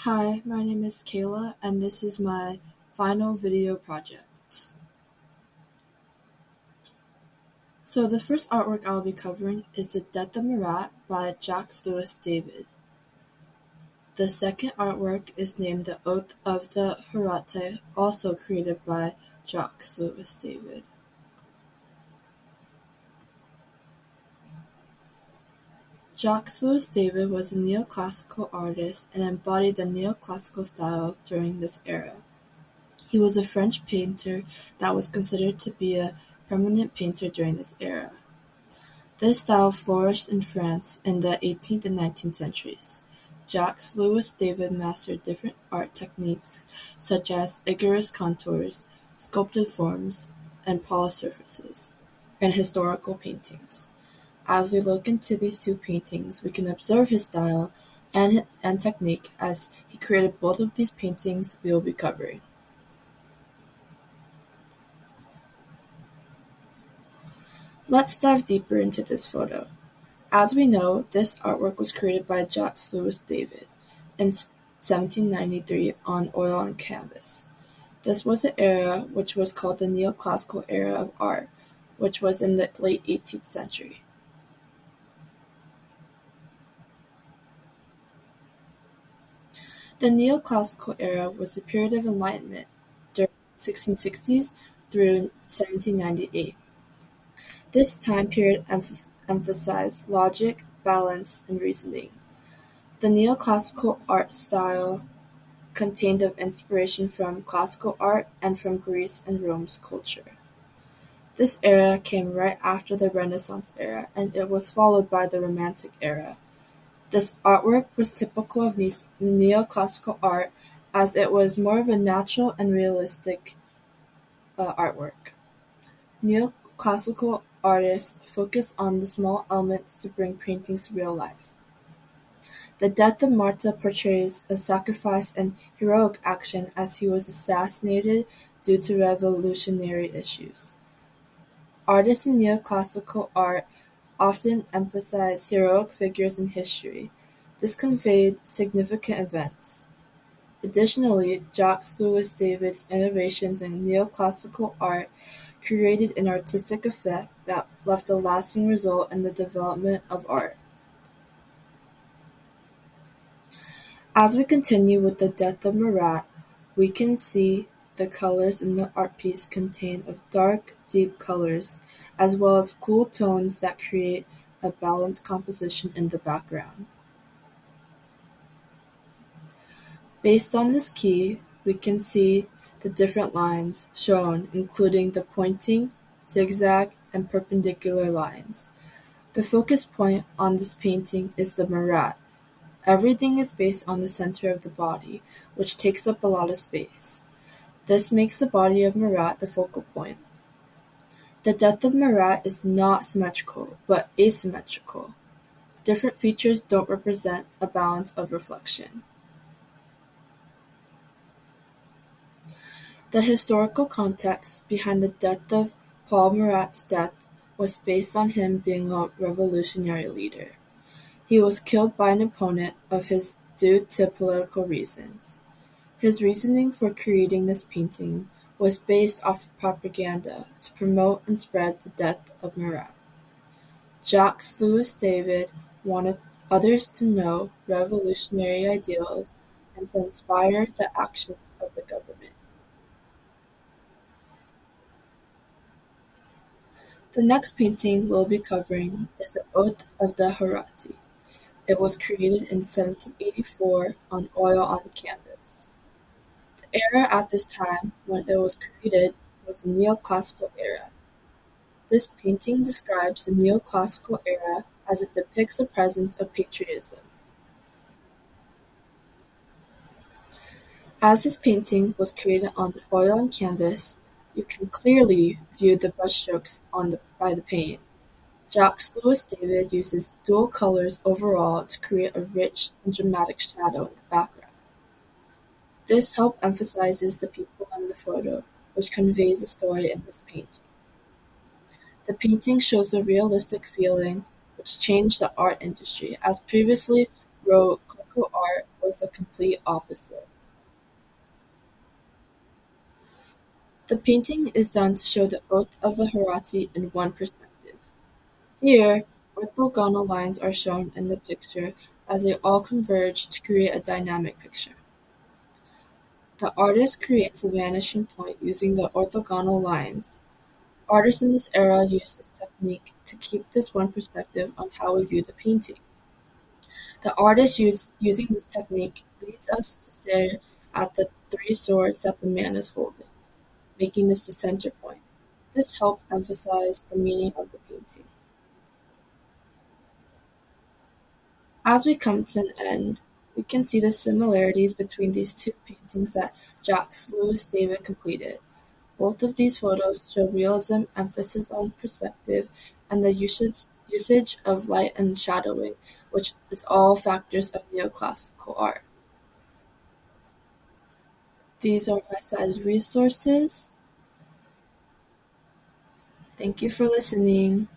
Hi, my name is Kayla, and this is my final video project. So the first artwork I'll be covering is The Death of Marat by Jacques Louis David. The second artwork is named The Oath of the Horace, also created by Jacques Louis David. Jacques Louis David was a neoclassical artist and embodied the neoclassical style during this era. He was a French painter that was considered to be a preeminent painter during this era. This style flourished in France in the 18th and 19th centuries. Jacques Louis David mastered different art techniques such as rigorous contours, sculpted forms, and polished surfaces, and historical paintings. As we look into these two paintings, we can observe his style and technique as he created both of these paintings we will be covering. Let's dive deeper into this photo. As we know, this artwork was created by Jacques Louis David in 1793 on oil on canvas. This was an era which was called the Neoclassical era of art, which was in the late 18th century. The Neoclassical era was the period of enlightenment during the 1660s through 1798. This time period emphasized logic, balance, and reasoning. The neoclassical art style contained of inspiration from classical art and from Greece and Rome's culture. This era came right after the Renaissance era, and it was followed by the Romantic era. This artwork was typical of neoclassical art, as it was more of a natural and realistic artwork. Neoclassical artists focus on the small elements to bring paintings to real life. The death of Marta portrays a sacrifice and heroic action as he was assassinated due to revolutionary issues. Artists in neoclassical art often emphasize heroic figures in history. This conveyed significant events. Additionally, Jacques Louis David's innovations in neoclassical art created an artistic effect that left a lasting result in the development of art. As we continue with The Death of Marat, we can see the colors in the art piece contain of dark, deep colors, as well as cool tones that create a balanced composition in the background. Based on this key, we can see the different lines shown, including the pointing, zigzag, and perpendicular lines. The focus point on this painting is the Marat. Everything is based on the center of the body, which takes up a lot of space. This makes the body of Marat the focal point. The death of Marat is not symmetrical, but asymmetrical. Different features don't represent a balance of reflection. The historical context behind the death of Paul Marat's death was based on him being a revolutionary leader. He was killed by an opponent of his due to political reasons. His reasoning for creating this painting was based off of propaganda to promote and spread the death of Marat. Jacques Louis David wanted others to know revolutionary ideals and to inspire the actions of the government. The next painting we'll be covering is The Oath of the Horace. It was created in 1784 on oil on canvas. The era at this time when it was created was the Neoclassical era. This painting describes the Neoclassical era as it depicts the presence of patriotism. As this painting was created on oil on canvas, you can clearly view the brushstrokes by the paint. Jacques Louis David uses dual colors overall to create a rich and dramatic shadow in the background. This help emphasizes the people in the photo, which conveys the story in this painting. The painting shows a realistic feeling which changed the art industry, as previously Rococo art was the complete opposite. The painting is done to show the oath of the Herati in one perspective. Here, orthogonal lines are shown in the picture as they all converge to create a dynamic picture. The artist creates a vanishing point using the orthogonal lines. Artists in this era used this technique to keep this one perspective on how we view the painting. The artist using this technique leads us to stare at the three swords that the man is holding, making this the center point. This helped emphasize the meaning of the painting. As we come to an end, we can see the similarities between these two paintings that Jacques Louis David completed. Both of these photos show realism, emphasis on perspective, and the usage of light and shadowing, which is all factors of neoclassical art. These are my cited resources. Thank you for listening.